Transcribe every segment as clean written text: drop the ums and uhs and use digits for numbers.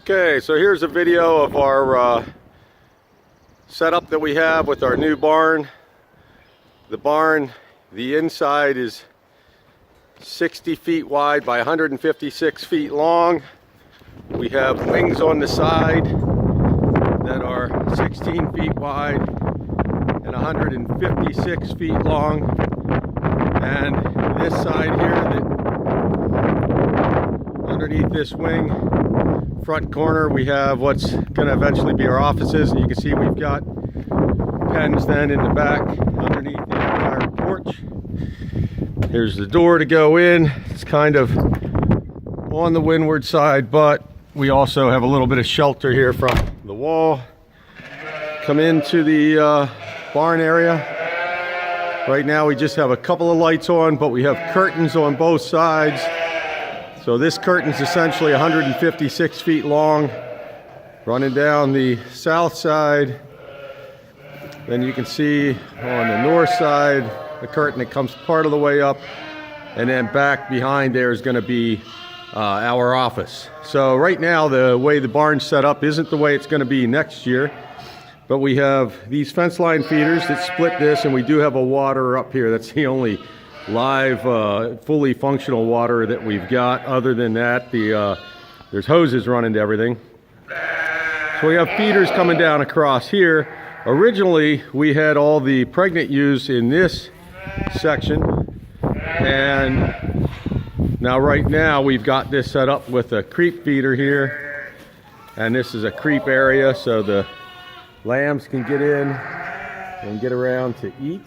Okay, so here's a video of our setup that we have with our new barn. The barn, the inside is 60 feet wide by 156 feet long. We have wings on the side that are 16 feet wide and 156 feet long. And this side here, that underneath this wing, front corner, we have what's going to eventually be our offices, and you can see we've got pens then in the back underneath the entire porch. Here's the door to go in. It's kind of on the windward side, but we also have a little bit of shelter here from the wall. Come into the barn area. Right now we just have a couple of lights on, but we have curtains on both sides. So this curtain's essentially 156 feet long, running down the south side. Then you can see on the north side the curtain that comes part of the way up, and then back behind there is going to be our office. So right now the way the barn's set up isn't the way it's going to be next year, but we have these fence line feeders that split this, and we do have a water up here. That's the only live fully functional water that we've got. Other than that, there's hoses running to everything. So we have feeders coming down across here. Originally we had all the pregnant ewes in this section, and now right now we've got this set up with a creep feeder here, and this is a creep area so the lambs can get in and get around to eat.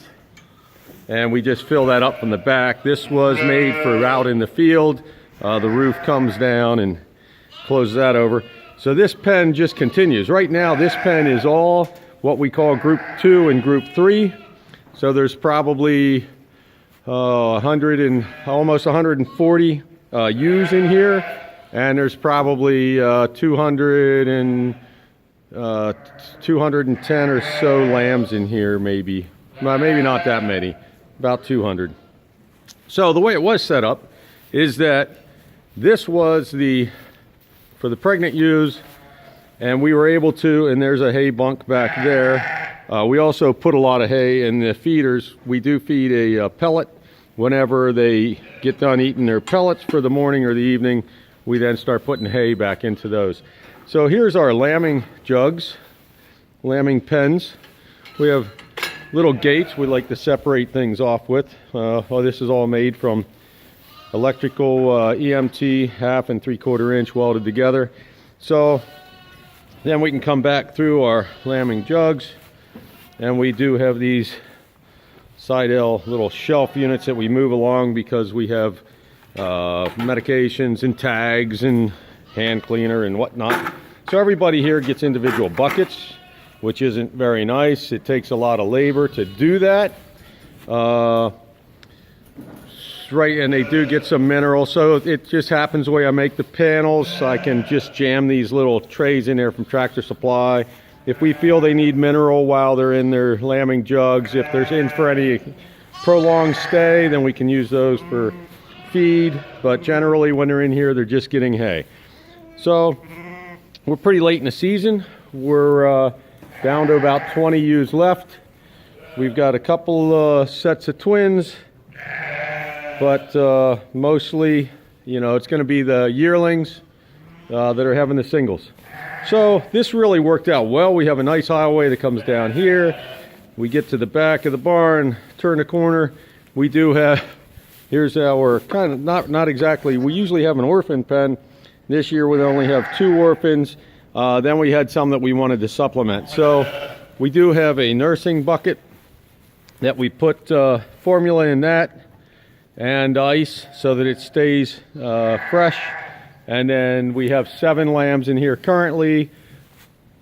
And we just fill that up from the back. This was made for out in the field. The roof comes down and closes that over. So this pen just continues. Right now this pen is all what we call group 2 and group 3. So there's probably 100 and almost 140 ewes in here, and there's probably 210 or so lambs in here, maybe. Maybe not that many. About 200. So the way it was set up is that this was for the pregnant ewes, and we were able to, and there's a hay bunk back there. We also put a lot of hay in the feeders. We do feed a pellet whenever they get done eating their pellets for the morning or the evening. We then start putting hay back into those. So here's our lambing jugs, lambing pens. We have little gates we like to separate things off with. This is all made from electrical EMT 1/2 and 3/4 inch welded together. So then we can come back through our lambing jugs, and we do have these side L little shelf units that we move along because we have medications and tags and hand cleaner and whatnot. So everybody here gets individual buckets, which isn't very nice. It takes a lot of labor to do that. Right, and they do get some minerals, so it just happens the way I make the panels. I can just jam these little trays in there from Tractor Supply. If we feel they need mineral while they're in their lambing jugs, if there's in for any prolonged stay, then we can use those for feed. But generally when they're in here, they're just getting hay. So we're pretty late in the season. We're down to about 20 ewes left. We've got a couple sets of twins, but mostly, you know, it's going to be the yearlings that are having the singles. So this really worked out well. We have a nice aisleway that comes down here. We get to the back of the barn, turn the corner. We do have, here's our kind of, not exactly, we usually have an orphan pen. This year we only have 2 orphans. Then we had some that we wanted to supplement. So we do have a nursing bucket that we put formula in that and ice so that it stays fresh. And then we have 7 lambs in here currently.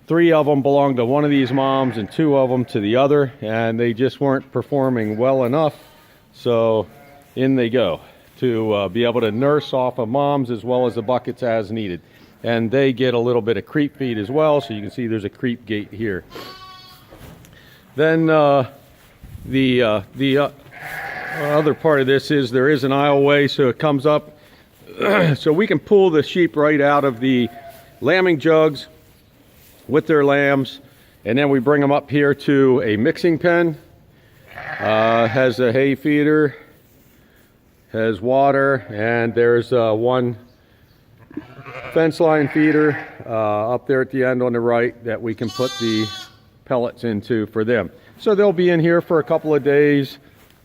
3 of them belong to one of these moms and 2 of them to the other, and they just weren't performing well enough. So in they go to be able to nurse off of moms as well as the buckets as needed. And they get a little bit of creep feed as well, so you can see there's a creep gate here. Then the other part of this is there is an aisleway, so it comes up so we can pull the sheep right out of the lambing jugs with their lambs, and then we bring them up here to a mixing pen. Has a hay feeder, has water, and there's one fence line feeder up there at the end on the right that we can put the pellets into for them. So they'll be in here for a couple of days,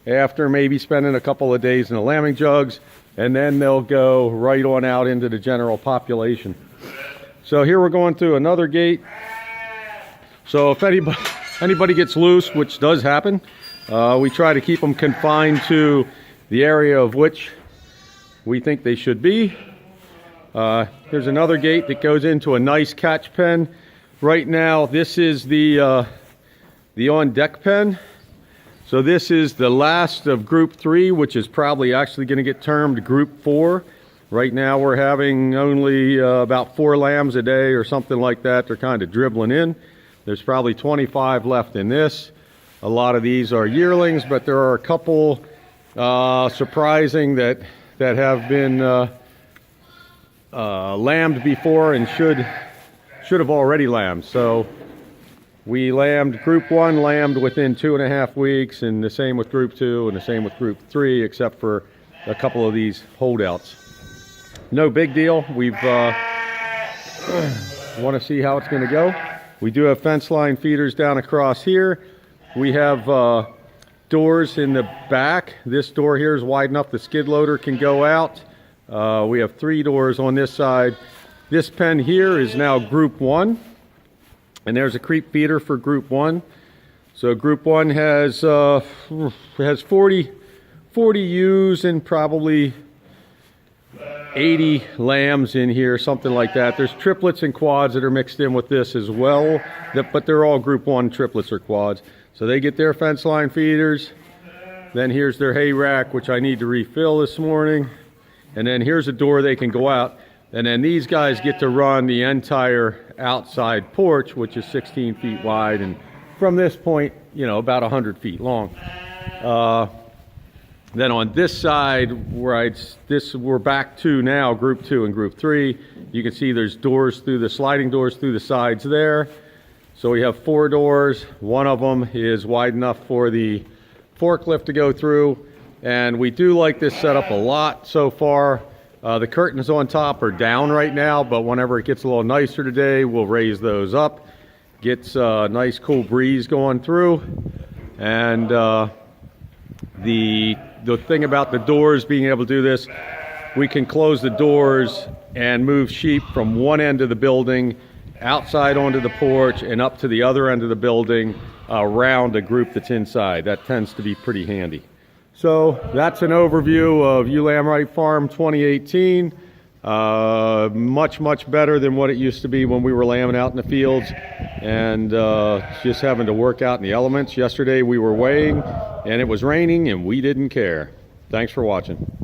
after maybe spending a couple of days in the lambing jugs, and then they'll go right on out into the general population. So here we're going through another gate. So if anybody gets loose, which does happen, we try to keep them confined to the area of which we think they should be. Here's another gate that goes into a nice catch pen. Right now, this is the on-deck pen. So this is the last of group 3, which is probably actually going to get termed group 4. Right now we're having only about 4 lambs a day or something like that. They're kind of dribbling in. There's probably 25 left in this. A lot of these are yearlings, but there are a couple surprising that have been lambed before and should have already lambed. So we lambed group 1, lambed within 2.5 weeks, and the same with group 2 and the same with group 3, except for a couple of these holdouts. No big deal. We've want to see how it's going to go. We do have fence line feeders down across here. We have doors in the back. This door here is wide enough the skid loader can go out. We have 3 doors on this side. This pen here is now group 1, and there's a creep feeder for group 1. So group 1 has 40 ewes and probably 80 lambs in here, something like that. There's triplets and quads that are mixed in with this as well, but they're all group 1 triplets or quads. So they get their fence line feeders. Then here's their hay rack, which I need to refill this morning. And then here's a door they can go out. And then these guys get to run the entire outside porch, which is 16 feet wide, and from this point, you know, about 100 feet long. Then on this side, we're back to now group 2 and group 3. You can see there's doors through the sliding doors through the sides there. So we have 4 doors. One of them is wide enough for the forklift to go through, and we do like this setup a lot so far. The curtains on top are down right now, but whenever it gets a little nicer today, we'll raise those up. Gets a nice cool breeze going through, and the thing about the doors being able to do this, we can close the doors and move sheep from one end of the building outside onto the porch and up to the other end of the building around a group that's inside. That tends to be pretty handy. So that's an overview of Ewe Lamb Right Farm 2018. Much better than what it used to be when we were lambing out in the fields and just having to work out in the elements. Yesterday we were weighing and it was raining and we didn't care. Thanks for watching.